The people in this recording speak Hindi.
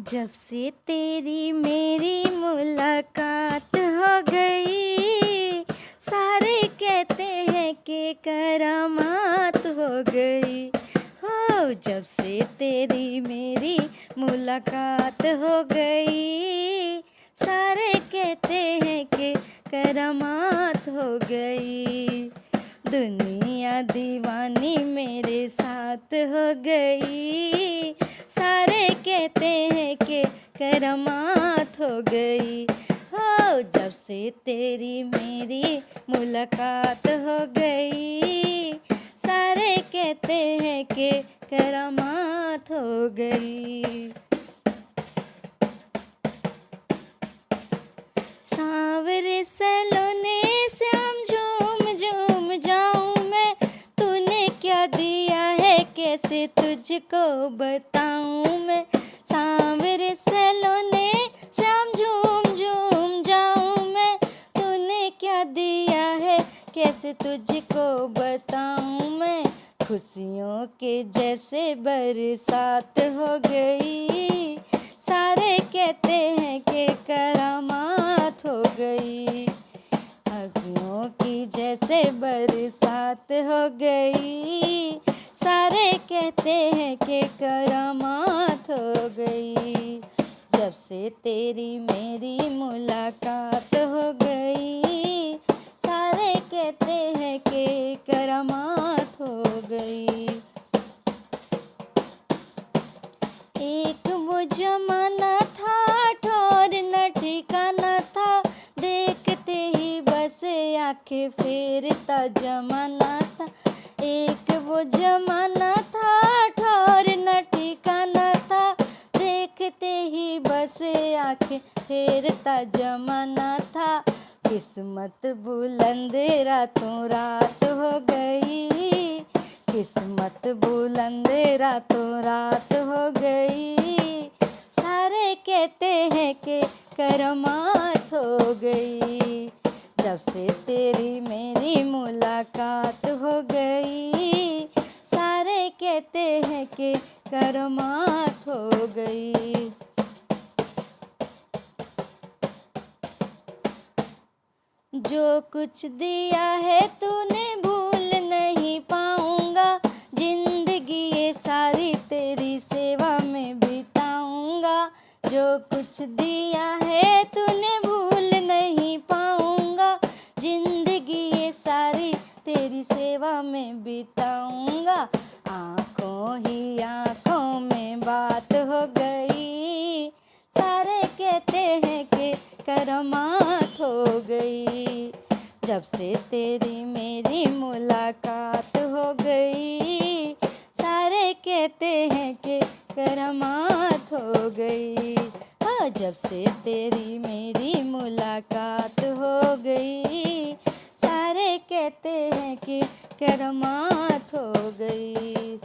जब से तेरी मेरी मुलाकात हो गई, सारे कहते हैं कि करामात हो गई। हो जब से तेरी मेरी मुलाकात हो गई, सारे कहते हैं कि करामात हो गई। दुनिया दीवानी मेरे साथ हो गई, सारे कहते हैं कि करामात हो गई। हो जब से तेरी मेरी मुलाकात हो गई, सारे कहते हैं कि करामात हो गई। सांवरे सलोने से हम झूम झूम जाऊं मैं, तूने क्या दिया है कैसे तुझको बताऊं मैं। सांवरे सलोने से हम झूम झूम जाऊं मैं, तूने क्या दिया है कैसे तुझको बताऊं मैं। खुशियों के जैसे बरसात हो गई, सारे कहते हैं कि करामात हो गई। अगुओं की जैसे बरसात हो गई, सारे कहते हैं कि करामात हो गई। जब से तेरी मेरी मुलाकात हो गई, सारे कहते हैं कि करामात हो गई। एक वो जमाना था, ठौर न ठिकाना था, देखते ही बस आंखें फेरता जमाना था। एक वो जमाना था, ठौर न ठिकाना था, देखते ही बस आंखें फेरता जमाना था। किस्मत बुलंद रातों रात हो गई, किस्मत बुलंद रातों रात हो गई। सारे कहते हैं कि करामात हो गई। जब से तेरी मेरी मुलाकात हो गई, सारे कहते हैं कि करामात हो गई। जो कुछ दिया है तूने भूल नहीं पाऊंगा, जिंदगी ये सारी तेरी सेवा में बिताऊंगा। जो कुछ दिया है तूने भूल नहीं पाऊंगा, जिंदगी ये सारी तेरी सेवा में बिताऊंगा। आँखों ही आँखों में बात हो गई, सारे कहते हैं कि करामात हो गई। जब से तेरी मेरी मुलाकात हो गई, सारे कहते हैं कि करामात हो गई। हाँ जब से तेरी मेरी मुलाकात हो गई, सारे कहते हैं कि करामात हो गई।